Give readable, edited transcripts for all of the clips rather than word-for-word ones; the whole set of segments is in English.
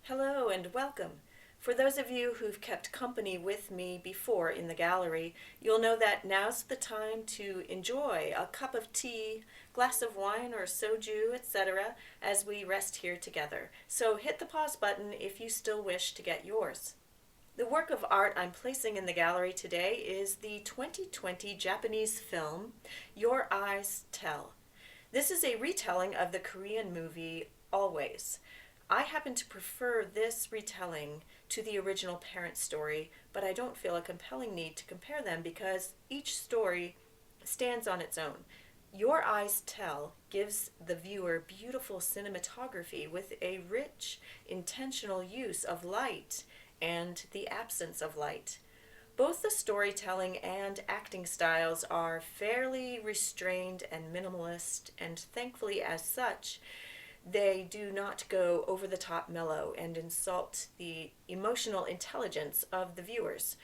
Hello and welcome. For those of you who've kept company with me before in the gallery, you'll know that now's the time to enjoy a cup of tea, glass of wine or soju, etc., as we rest here together. So hit the pause button if you still wish to get yours. The work of art I'm placing in the gallery today is the 2020 Japanese film Your Eyes Tell. This is a retelling of the Korean movie Always. I happen to prefer this retelling to the original parent story, but I don't feel a compelling need to compare them because each story stands on its own. Your Eyes Tell gives the viewer beautiful cinematography with a rich, intentional use of light and the absence of light. Both the storytelling and acting styles are fairly restrained and minimalist, and thankfully, as such, they do not go over the top mellow and insult the emotional intelligence of the viewers.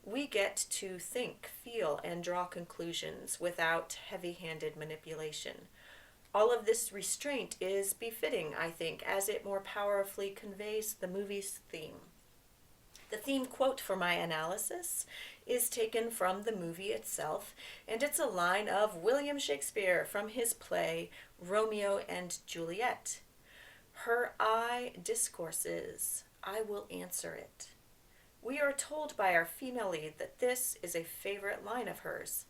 We get to think, feel, and draw conclusions without heavy handed manipulation. All of this restraint is befitting, I think, as it more powerfully conveys the movie's theme. The theme quote for my analysis is taken from the movie itself, and it's a line of William Shakespeare from his play Romeo and Juliet. Her eye discourses, I will answer it. We are told by our female lead that this is a favorite line of hers.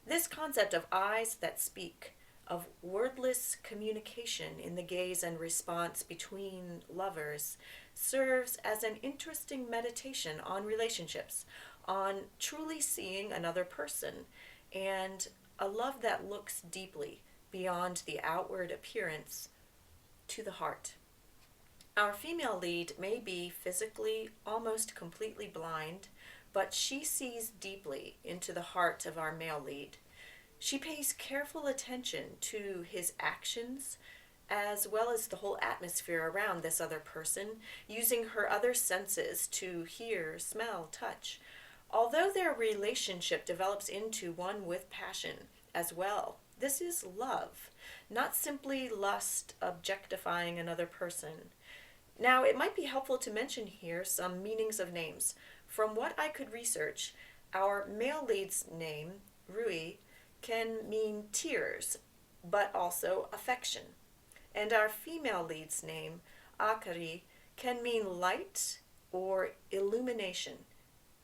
This concept of eyes that speak, of wordless communication in the gaze and response between lovers, serves as an interesting meditation on relationships, on truly seeing another person, and a love that looks deeply beyond the outward appearance to the heart. Our female lead may be physically almost completely blind, but she sees deeply into the heart of our male lead. She pays careful attention to his actions as well as the whole atmosphere around this other person, using her other senses to hear, smell, touch. Although their relationship develops into one with passion as well, this is love, not simply lust objectifying another person. Now, it might be helpful to mention here some meanings of names. From what I could research, our male lead's name, Rui, can mean tears, but also affection. And our female lead's name, Akari, can mean light or illumination.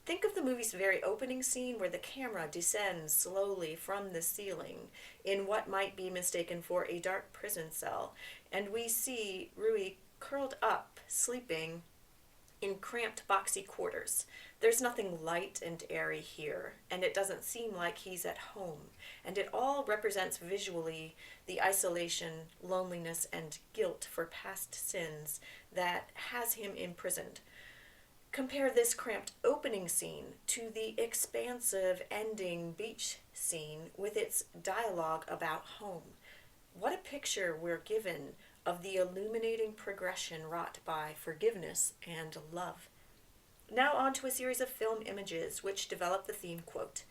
Think of the movie's very opening scene where the camera descends slowly from the ceiling in what might be mistaken for a dark prison cell, and we see Rui curled up, sleeping in cramped boxy quarters. There's nothing light and airy here, and it doesn't seem like he's at home, and it all represents visually the isolation, loneliness, and guilt for past sins that has him imprisoned. Compare this cramped opening scene to the expansive ending beach scene with its dialogue about home. What a picture we're given of the illuminating progression wrought by forgiveness and love. Now on to a series of film images which develop the theme quote.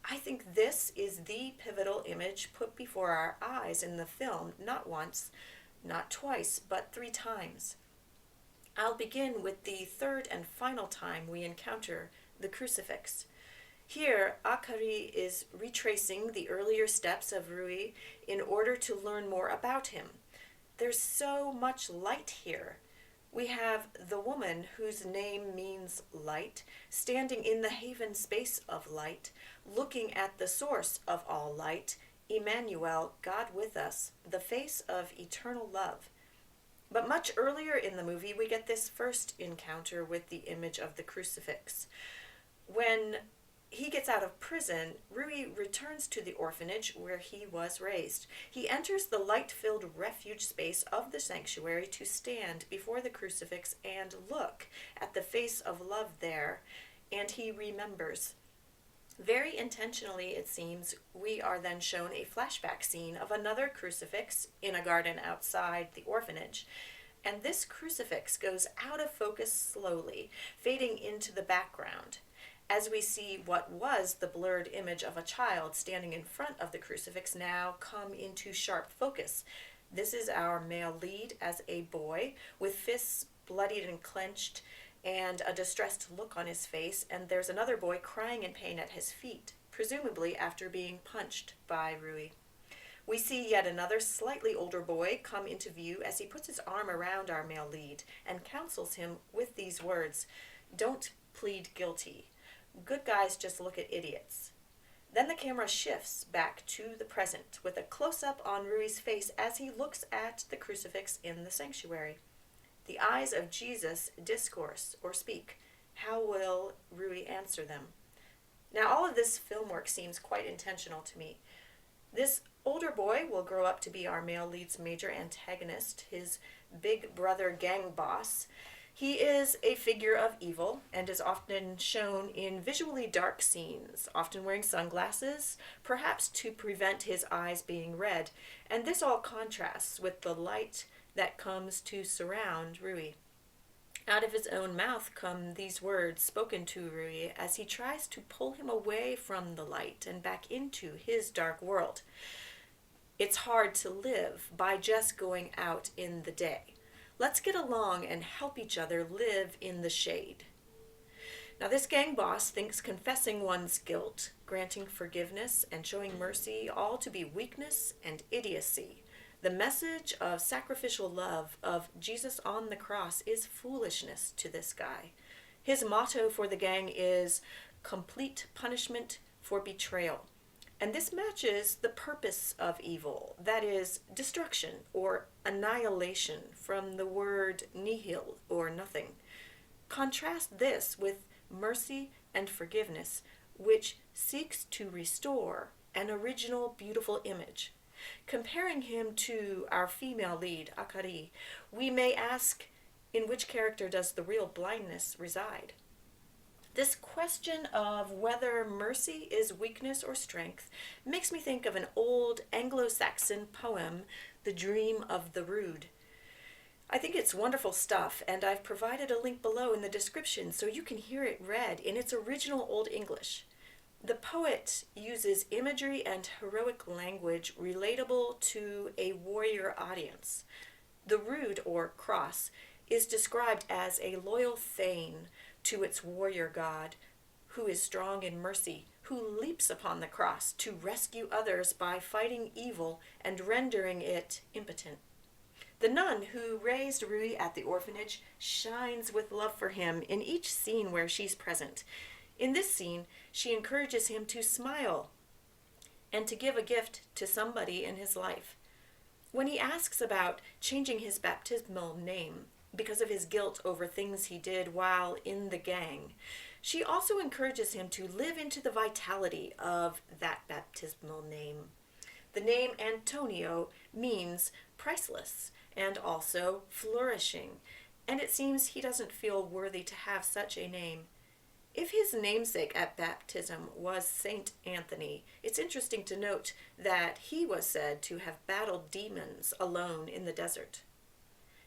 I think this is the pivotal image put before our eyes in the film, not once, not twice, but 3 times. I'll begin with the third and final time we encounter the crucifix. Here, Akari is retracing the earlier steps of Rui in order to learn more about him. There's so much light here. We have the woman whose name means light, standing in the haven space of light, looking at the source of all light, Emmanuel, God with us, the face of eternal love. But much earlier in the movie, we get this first encounter with the image of the crucifix. When he gets out of prison, Rui returns to the orphanage where he was raised. He enters the light-filled refuge space of the sanctuary to stand before the crucifix and look at the face of love there, and he remembers. Very intentionally, it seems, we are then shown a flashback scene of another crucifix in a garden outside the orphanage. And this crucifix goes out of focus slowly, fading into the background, as we see what was the blurred image of a child standing in front of the crucifix now come into sharp focus. This is our male lead as a boy with fists bloodied and clenched, and a distressed look on his face, and there's another boy crying in pain at his feet, presumably after being punched by Rui. We see yet another slightly older boy come into view as he puts his arm around our male lead and counsels him with these words, "Don't plead guilty. Good guys just look at idiots." Then the camera shifts back to the present with a close-up on Rui's face as he looks at the crucifix in the sanctuary. The eyes of Jesus discourse or speak. How will Rui answer them? Now, all of this film work seems quite intentional to me. This older boy will grow up to be our male lead's major antagonist, his big brother gang boss. He is a figure of evil and is often shown in visually dark scenes, often wearing sunglasses, perhaps to prevent his eyes being red. And this all contrasts with the light that comes to surround Rui. Out of his own mouth come these words spoken to Rui as he tries to pull him away from the light and back into his dark world. It's hard to live by just going out in the day. Let's get along and help each other live in the shade. Now, this gang boss thinks confessing one's guilt, granting forgiveness, and showing mercy all to be weakness and idiocy. The message of sacrificial love of Jesus on the cross is foolishness to this guy. His motto for the gang is complete punishment for betrayal. And this matches the purpose of evil, that is, destruction or annihilation from the word nihil or nothing. Contrast this with mercy and forgiveness, which seeks to restore an original beautiful image. Comparing him to our female lead, Akari, we may ask, in which character does the real blindness reside? This question of whether mercy is weakness or strength makes me think of an old Anglo-Saxon poem, The Dream of the Rood. I think it's wonderful stuff, and I've provided a link below in the description so you can hear it read in its original Old English. The poet uses imagery and heroic language relatable to a warrior audience. The rood, or cross, is described as a loyal thane to its warrior god, who is strong in mercy, who leaps upon the cross to rescue others by fighting evil and rendering it impotent. The nun who raised Rui at the orphanage shines with love for him in each scene where she's present. In this scene, she encourages him to smile and to give a gift to somebody in his life. When he asks about changing his baptismal name because of his guilt over things he did while in the gang, she also encourages him to live into the vitality of that baptismal name. The name Antonio means priceless and also flourishing, and it seems he doesn't feel worthy to have such a name. If his namesake at baptism was Saint Anthony, it's interesting to note that he was said to have battled demons alone in the desert.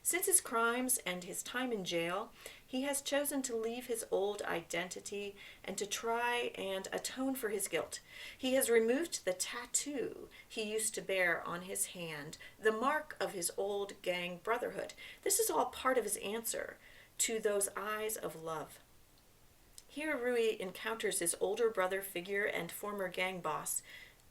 Since his crimes and his time in jail, he has chosen to leave his old identity and to try and atone for his guilt. He has removed the tattoo he used to bear on his hand, the mark of his old gang brotherhood. This is all part of his answer to those eyes of love. Here Rui encounters his older brother figure and former gang boss.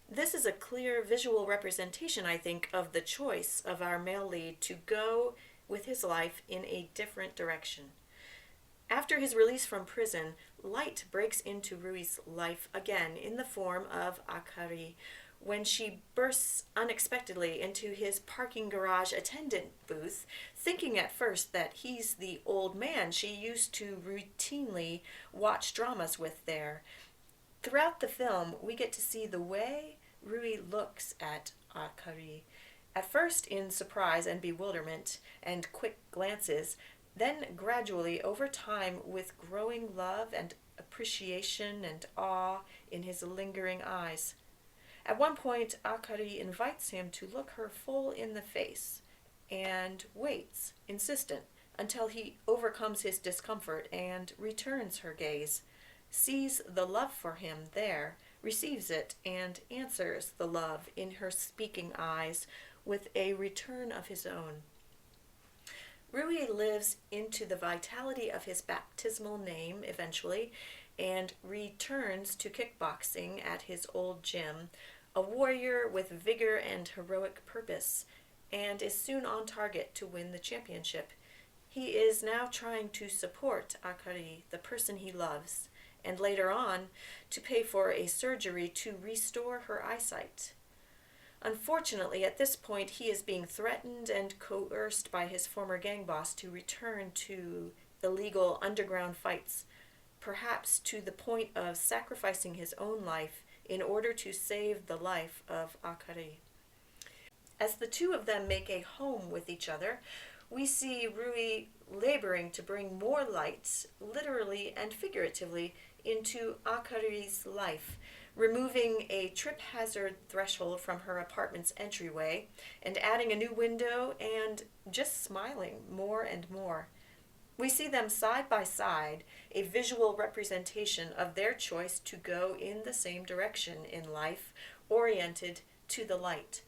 This is a clear visual representation, I think, of the choice of our male lead to go with his life in a different direction. After his release from prison, light breaks into Rui's life again in the form of Akari, when she bursts unexpectedly into his parking garage attendant booth, thinking at first that he's the old man she used to routinely watch dramas with there. Throughout the film, we get to see the way Rui looks at Akari, at first in surprise and bewilderment and quick glances, then gradually over time with growing love and appreciation and awe in his lingering eyes. At one point, Akari invites him to look her full in the face and waits, insistent, until he overcomes his discomfort and returns her gaze, sees the love for him there, receives it, and answers the love in her speaking eyes with a return of his own. Rui lives into the vitality of his baptismal name eventually and returns to kickboxing at his old gym, a warrior with vigor and heroic purpose, and is soon on target to win the championship. He is now trying to support Akari, the person he loves, and later on to pay for a surgery to restore her eyesight. Unfortunately, at this point, he is being threatened and coerced by his former gang boss to return to illegal underground fights, perhaps to the point of sacrificing his own life in order to save the life of Akari. As the two of them make a home with each other, we see Rui laboring to bring more light, literally and figuratively, into Akari's life, removing a trip hazard threshold from her apartment's entryway and adding a new window and just smiling more and more. We see them side by side, a visual representation of their choice to go in the same direction in life, oriented to the light.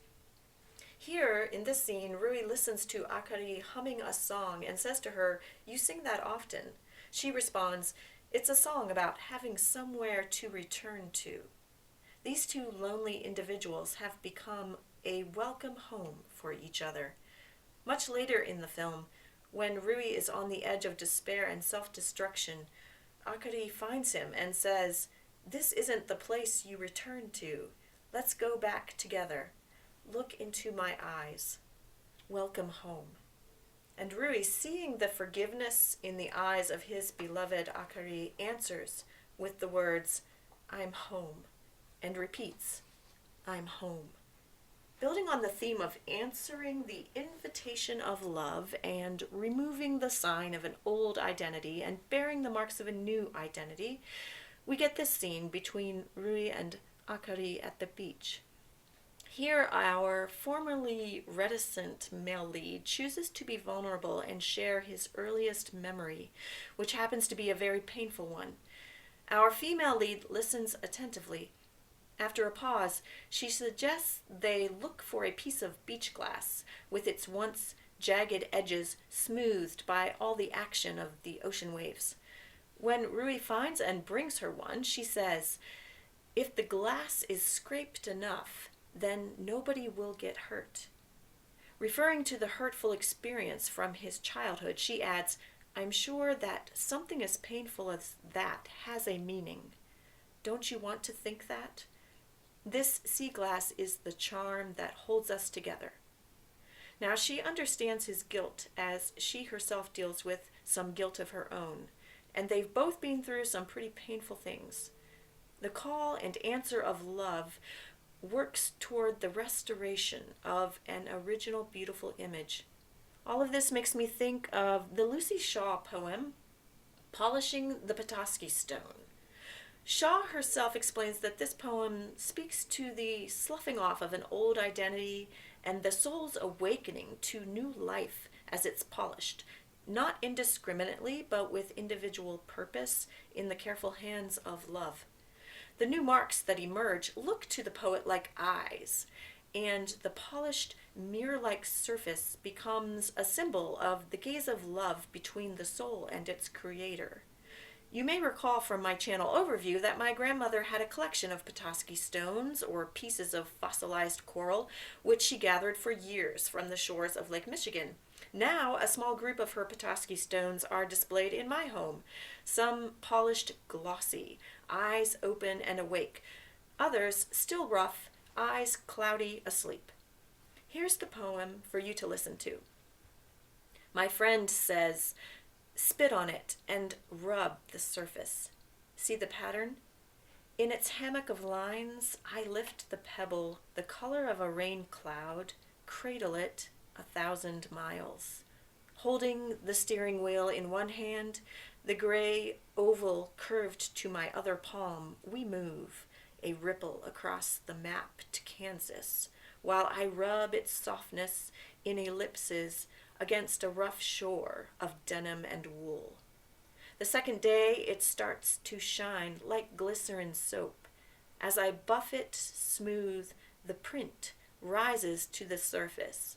Here, in this scene, Rui listens to Akari humming a song and says to her, "You sing that often." She responds, "It's a song about having somewhere to return to." These two lonely individuals have become a welcome home for each other. Much later in the film, when Rui is on the edge of despair and self-destruction, Akari finds him and says, "This isn't the place you return to. Let's go back together. Look into my eyes. Welcome home." And Rui, seeing the forgiveness in the eyes of his beloved Akari, answers with the words, "I'm home," and repeats, "I'm home." Building on the theme of answering the invitation of love and removing the sign of an old identity and bearing the marks of a new identity, we get this scene between Rui and Akari at the beach. Here, our formerly reticent male lead chooses to be vulnerable and share his earliest memory, which happens to be a very painful one. Our female lead listens attentively. After a pause, she suggests they look for a piece of beach glass, with its once jagged edges smoothed by all the action of the ocean waves. When Rui finds and brings her one, she says, "If the glass is scraped enough, then nobody will get hurt." Referring to the hurtful experience from his childhood, she adds, "I'm sure that something as painful as that has a meaning. Don't you want to think that? This sea glass is the charm that holds us together." Now she understands his guilt as she herself deals with some guilt of her own, and they've both been through some pretty painful things. The call and answer of love works toward the restoration of an original beautiful image. All of this makes me think of the Lucy Shaw poem, Polishing the Petoskey Stone. Shaw herself explains that this poem speaks to the sloughing off of an old identity and the soul's awakening to new life as it's polished, not indiscriminately, but with individual purpose in the careful hands of love. The new marks that emerge look to the poet like eyes, and the polished mirror-like surface becomes a symbol of the gaze of love between the soul and its creator. You may recall from my channel overview that my grandmother had a collection of Petoskey stones, or pieces of fossilized coral, which she gathered for years from the shores of Lake Michigan. Now, a small group of her Petoskey stones are displayed in my home, some polished glossy, eyes open and awake, others still rough, eyes cloudy asleep. Here's the poem for you to listen to. My friend says, "Spit on it and rub the surface. See the pattern? In its hammock of lines, I lift the pebble, the color of a rain cloud, cradle it 1,000 miles. Holding the steering wheel in one hand, the gray oval curved to my other palm, we move, a ripple across the map to Kansas, while I rub its softness in ellipses against a rough shore of denim and wool. The second day it starts to shine like glycerin soap. As I buff it smooth, the print rises to the surface.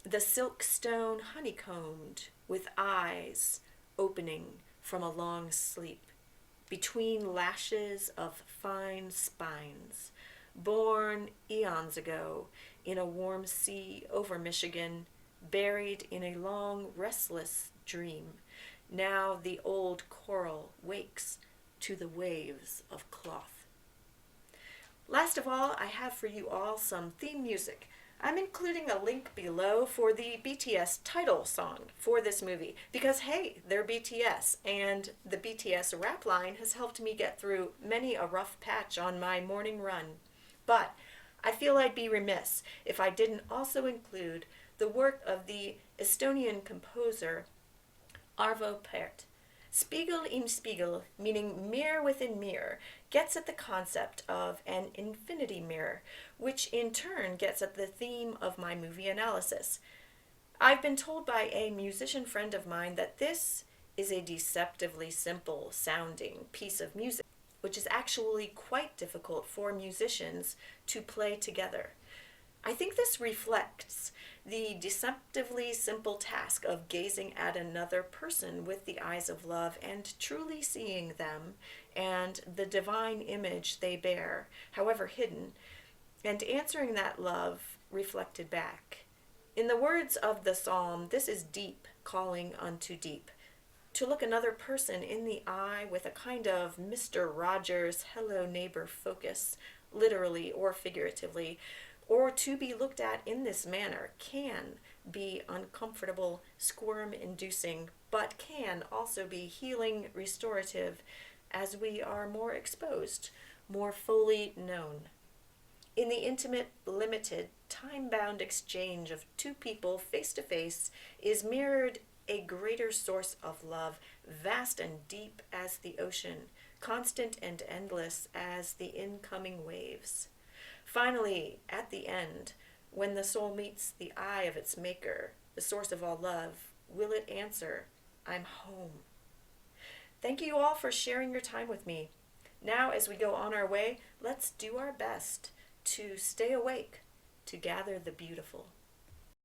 the silk stone honeycombed, with eyes opening from a long sleep, between lashes of fine spines, born eons ago in a warm sea over Michigan, buried in a long, restless dream. Now the old coral wakes to the waves of cloth. Last of all, I have for you all some theme music. I'm including a link below for the BTS title song for this movie because, hey, they're BTS, and the BTS rap line has helped me get through many a rough patch on my morning run. But I feel I'd be remiss if I didn't also include the work of the Estonian composer Arvo Pärt. Spiegel im Spiegel, meaning mirror within mirror, gets at the concept of an infinity mirror, which in turn gets at the theme of my movie analysis. I've been told by a musician friend of mine that this is a deceptively simple sounding piece of music, which is actually quite difficult for musicians to play together. I think this reflects the deceptively simple task of gazing at another person with the eyes of love and truly seeing them and the divine image they bear, however hidden, and answering that love reflected back. In the words of the psalm, this is deep calling unto deep. To look another person in the eye with a kind of Mr. Rogers' hello neighbor focus, literally or figuratively, or to be looked at in this manner can be uncomfortable, squirm-inducing, but can also be healing, restorative, as we are more exposed, more fully known. In the intimate, limited, time-bound exchange of two people face to face is mirrored a greater source of love, vast and deep as the ocean, constant and endless as the incoming waves. Finally, at the end, when the soul meets the eye of its maker, the source of all love, will it answer, I'm home? Thank you all for sharing your time with me. Now, as we go on our way, let's do our best to stay awake, to gather the beautiful.